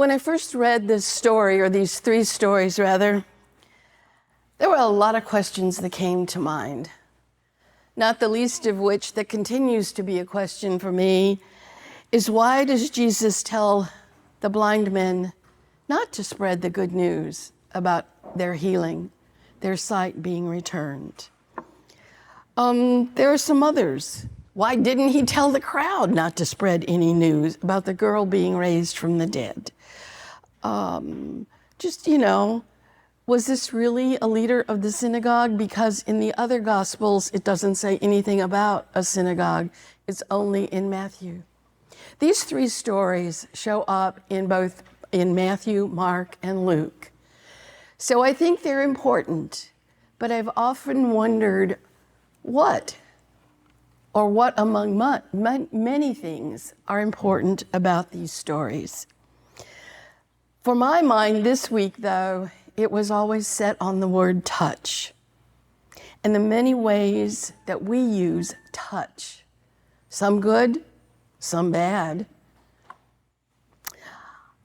When I first read this story, or these three stories rather, there were a lot of questions that came to mind. Not the least of which, that continues to be a question for me, is why does Jesus tell the blind men not to spread the good news about their healing, their sight being returned? There are some others. Why didn't he tell the crowd not to spread any news about the girl being raised from the dead? Was this really a leader of the synagogue? Because in the other Gospels, it doesn't say anything about a synagogue. It's only in Matthew. These three stories show up in both in Matthew, Mark, and Luke. So I think they're important, but I've often wondered what among many things are important about these stories. For my mind this week, though, it was always set on the word touch and the many ways that we use touch, some good, some bad.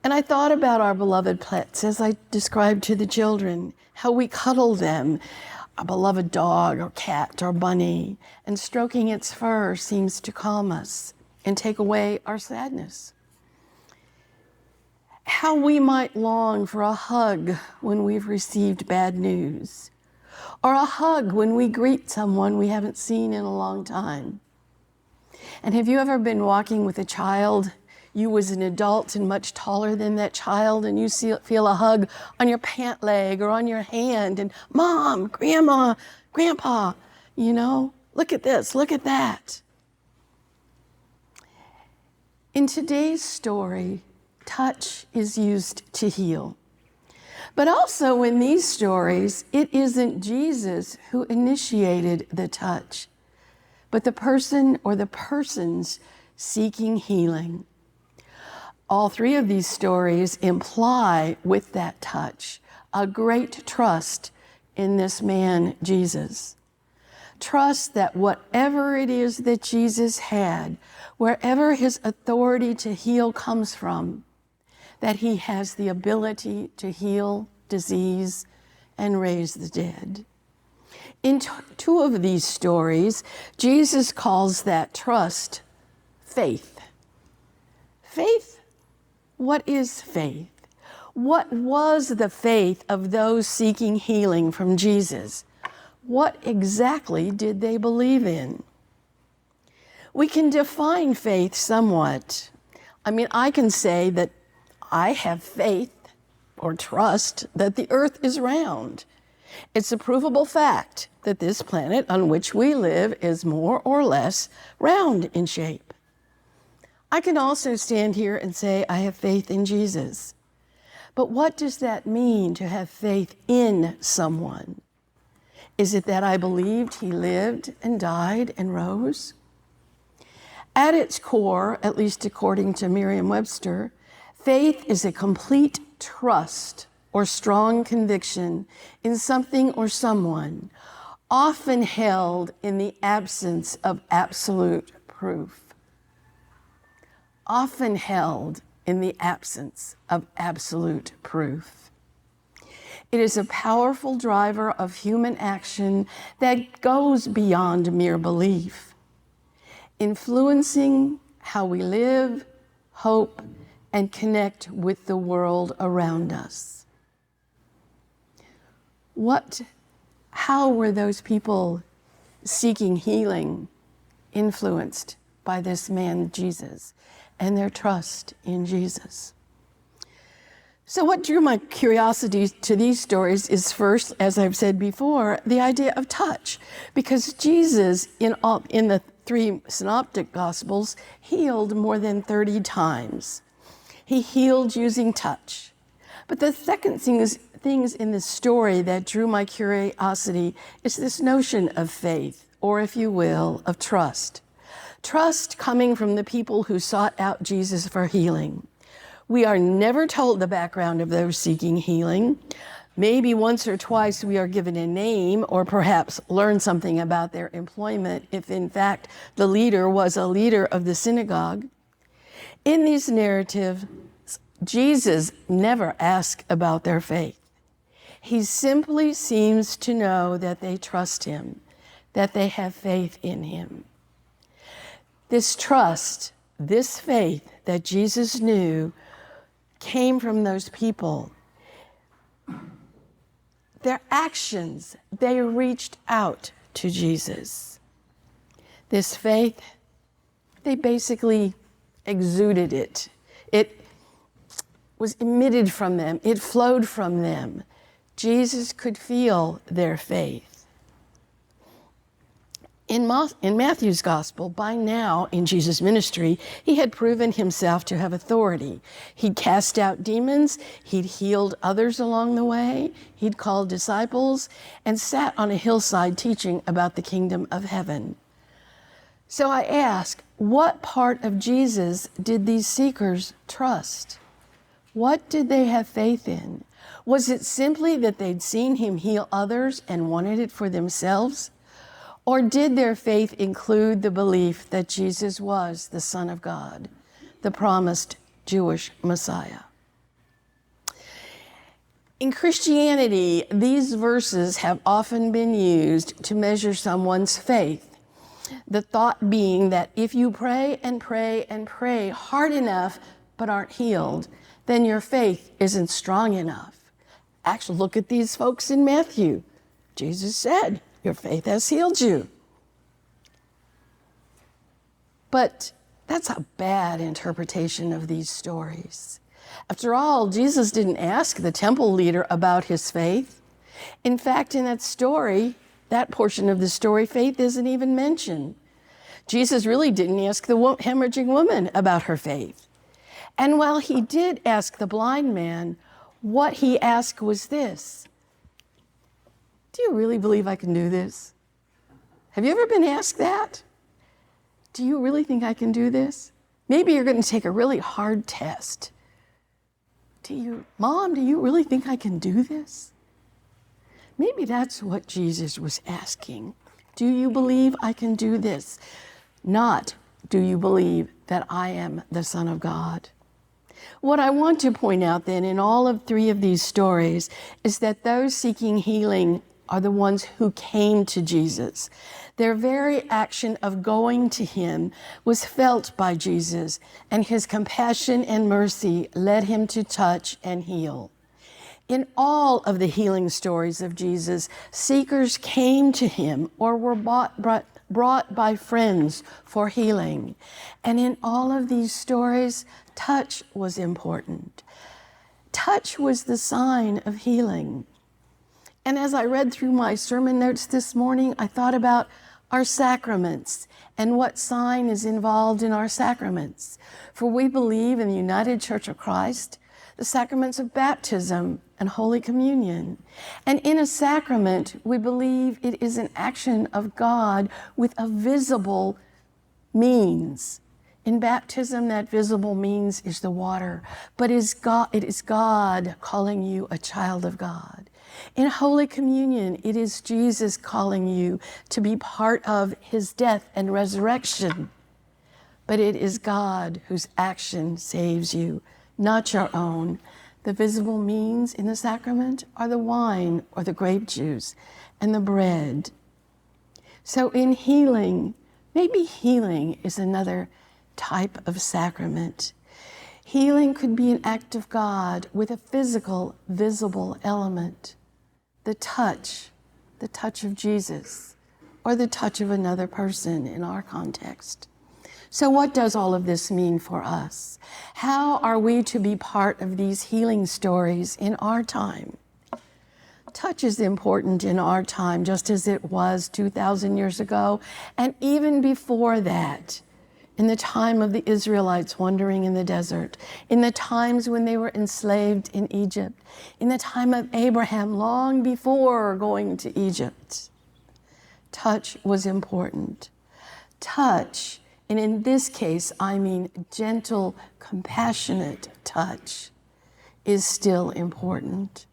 And I thought about our beloved pets as I described to the children, how we cuddle them, a beloved dog or cat or bunny, and stroking its fur seems to calm us and take away our sadness. How we might long for a hug when we've received bad news, or a hug when we greet someone we haven't seen in a long time. And have you ever been walking with a child, you as an adult and much taller than that child, and you feel a hug on your pant leg or on your hand, and Mom, Grandma, Grandpa, look at this, look at that. In today's story, touch is used to heal. But also in these stories, it isn't Jesus who initiated the touch, but the person or the persons seeking healing. All three of these stories imply with that touch a great trust in this man, Jesus. Trust that whatever it is that Jesus had, wherever his authority to heal comes from, that he has the ability to heal disease and raise the dead. In two of these stories, Jesus calls that trust faith. Faith? What is faith? What was the faith of those seeking healing from Jesus? What exactly did they believe in? We can define faith somewhat. I can say that I have faith or trust that the earth is round. It's a provable fact that this planet on which we live is more or less round in shape. I can also stand here and say I have faith in Jesus. But what does that mean to have faith in someone? Is it that I believed he lived and died and rose? At its core, at least according to Merriam-Webster, faith is a complete trust or strong conviction in something or someone, often held in the absence of absolute proof. Often held in the absence of absolute proof. It is a powerful driver of human action that goes beyond mere belief, influencing how we live, hope, and connect with the world around us. How were those people seeking healing influenced by this man, Jesus, and their trust in Jesus? So what drew my curiosity to these stories is first, as I've said before, the idea of touch, because Jesus, in the three synoptic gospels, healed more than 30 times. He healed using touch. But the second things in this story that drew my curiosity is this notion of faith, or if you will, of trust. Trust coming from the people who sought out Jesus for healing. We are never told the background of those seeking healing. Maybe once or twice we are given a name or perhaps learn something about their employment if in fact the leader was a leader of the synagogue. In these narratives, Jesus never asks about their faith. He simply seems to know that they trust him, that they have faith in him. This trust, this faith that Jesus knew came from those people. Their actions, they reached out to Jesus. This faith, they basically exuded it. It was emitted from them. It flowed from them. Jesus could feel their faith. In Matthew's gospel, by now in Jesus' ministry, he had proven himself to have authority. He'd cast out demons, he'd healed others along the way, he'd called disciples, and sat on a hillside teaching about the kingdom of heaven. So I ask, what part of Jesus did these seekers trust? What did they have faith in? Was it simply that they'd seen him heal others and wanted it for themselves? Or did their faith include the belief that Jesus was the Son of God, the promised Jewish Messiah? In Christianity, these verses have often been used to measure someone's faith. The thought being that if you pray and pray and pray hard enough but aren't healed, then your faith isn't strong enough. Actually, look at these folks in Matthew. Jesus said, your faith has healed you. But that's a bad interpretation of these stories. After all, Jesus didn't ask the temple leader about his faith. In fact, in that story, that portion of the story, faith isn't even mentioned. Jesus really didn't ask the hemorrhaging woman about her faith. And while he did ask the blind man, what he asked was this: do you really believe I can do this? Have you ever been asked that? Do you really think I can do this? Maybe you're going to take a really hard test. Mom, do you really think I can do this? Maybe that's what Jesus was asking. Do you believe I can do this? Not, do you believe that I am the Son of God? What I want to point out then in all of three of these stories is that those seeking healing are the ones who came to Jesus. Their very action of going to him was felt by Jesus, and his compassion and mercy led him to touch and heal. In all of the healing stories of Jesus, seekers came to him or were brought by friends for healing. And in all of these stories, touch was important. Touch was the sign of healing. And as I read through my sermon notes this morning, I thought about our sacraments and what sign is involved in our sacraments. For we believe in the United Church of Christ, the sacraments of baptism and Holy Communion. And in a sacrament, we believe it is an action of God with a visible means. In baptism, that visible means is the water, but it is God calling you a child of God. In Holy Communion, it is Jesus calling you to be part of his death and resurrection. But it is God whose action saves you, not your own. The visible means in the sacrament are the wine or the grape juice and the bread. So in healing, maybe healing is another type of sacrament. Healing could be an act of God with a physical, visible element. The touch of Jesus, or the touch of another person in our context. So what does all of this mean for us? How are we to be part of these healing stories in our time? Touch is important in our time, just as it was 2,000 years ago, and even before that, in the time of the Israelites wandering in the desert, in the times when they were enslaved in Egypt, in the time of Abraham, long before going to Egypt. Touch was important. Touch, and in this case, I mean gentle, compassionate touch, is still important.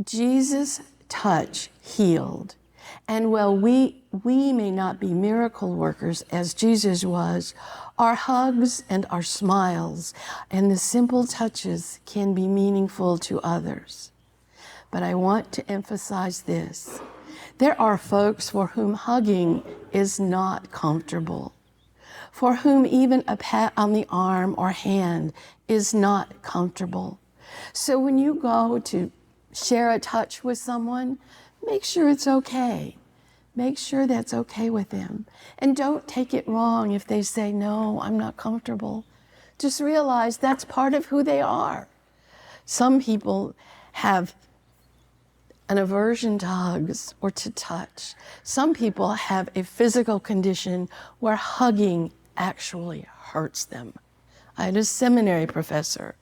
Jesus' touch healed. And while we may not be miracle workers as Jesus was, our hugs and our smiles and the simple touches can be meaningful to others. But I want to emphasize this. There are folks for whom hugging is not comfortable, for whom even a pat on the arm or hand is not comfortable. So when you go to share a touch with someone, make sure it's okay. Make sure that's okay with them. And don't take it wrong if they say, no, I'm not comfortable. Just realize that's part of who they are. Some people have an aversion to hugs or to touch. Some people have a physical condition where hugging actually hurts them. I had a seminary professor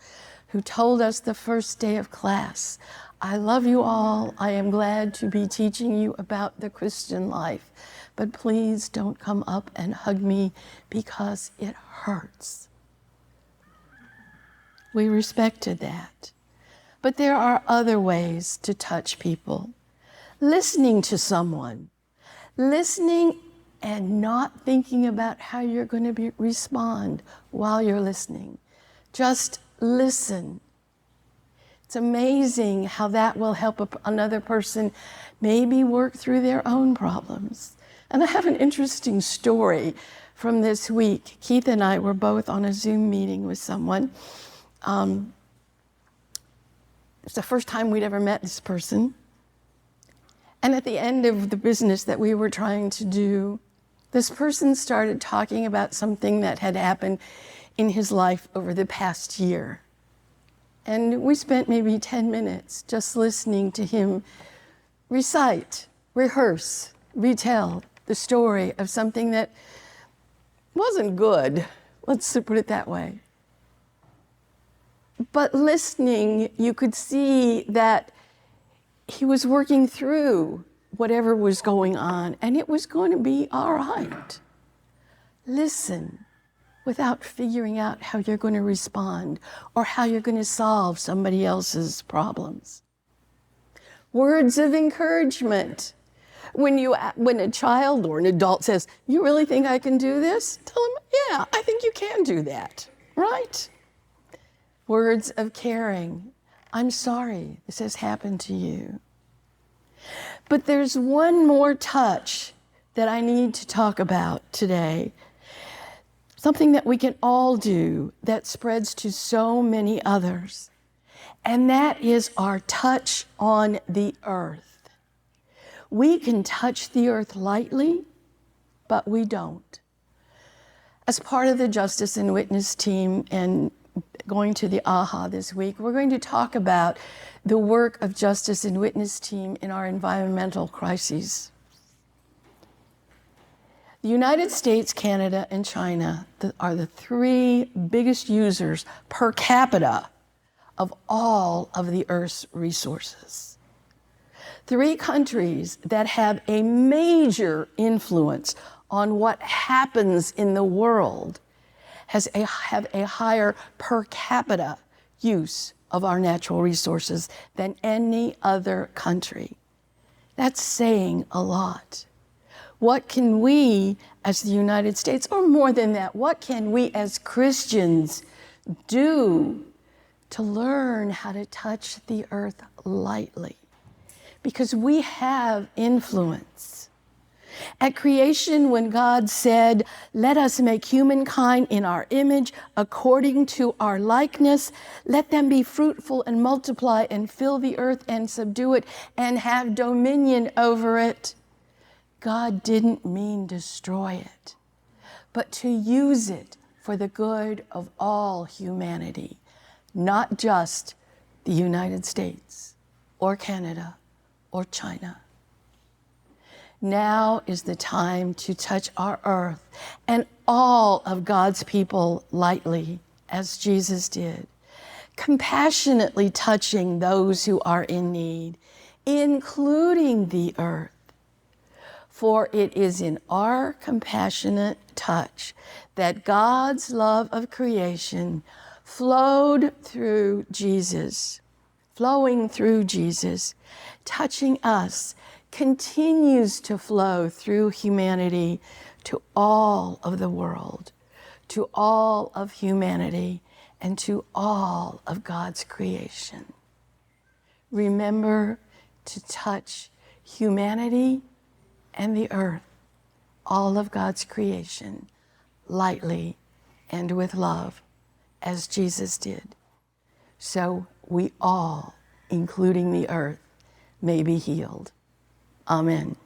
who told us the first day of class, I love you all. I am glad to be teaching you about the Christian life, but please don't come up and hug me because it hurts. We respected that. But there are other ways to touch people. Listening to someone, listening and not thinking about how you're going to respond while you're listening. Just listen. It's amazing how that will help another person maybe work through their own problems. And I have an interesting story from this week. Keith and I were both on a Zoom meeting with someone. It's the first time we'd ever met this person. And at the end of the business that we were trying to do, this person started talking about something that had happened in his life over the past year. And we spent maybe 10 minutes just listening to him recite, rehearse, retell the story of something that wasn't good. Let's put it that way. But listening, you could see that he was working through whatever was going on, and it was going to be all right. Listen without figuring out how you're going to respond or how you're going to solve somebody else's problems. Words of encouragement. When a child or an adult says, you really think I can do this? Tell them, yeah, I think you can do that, right? Words of caring. I'm sorry this has happened to you. But there's one more touch that I need to talk about today. Something that we can all do that spreads to so many others. And that is our touch on the earth. We can touch the earth lightly, but we don't. As part of the Justice and Witness team and going to the AHA this week, we're going to talk about the work of Justice and Witness team in our environmental crises. The United States, Canada, and China are the three biggest users per capita of all of the Earth's resources. Three countries that have a major influence on what happens in the world have a higher per capita use of our natural resources than any other country. That's saying a lot. What can we as the United States, or more than that, what can we as Christians do to learn how to touch the earth lightly? Because we have influence. At creation, when God said, let us make humankind in our image, according to our likeness, let them be fruitful and multiply and fill the earth and subdue it and have dominion over it, God didn't mean destroy it, but to use it for the good of all humanity, not just the United States or Canada or China. Now is the time to touch our earth and all of God's people lightly, as Jesus did, compassionately touching those who are in need, including the earth. For it is in our compassionate touch that God's love of creation flowing through Jesus, touching us, continues to flow through humanity to all of the world, to all of humanity, and to all of God's creation. Remember to touch humanity and the earth, all of God's creation, lightly and with love, as Jesus did. So we all, including the earth, may be healed. Amen.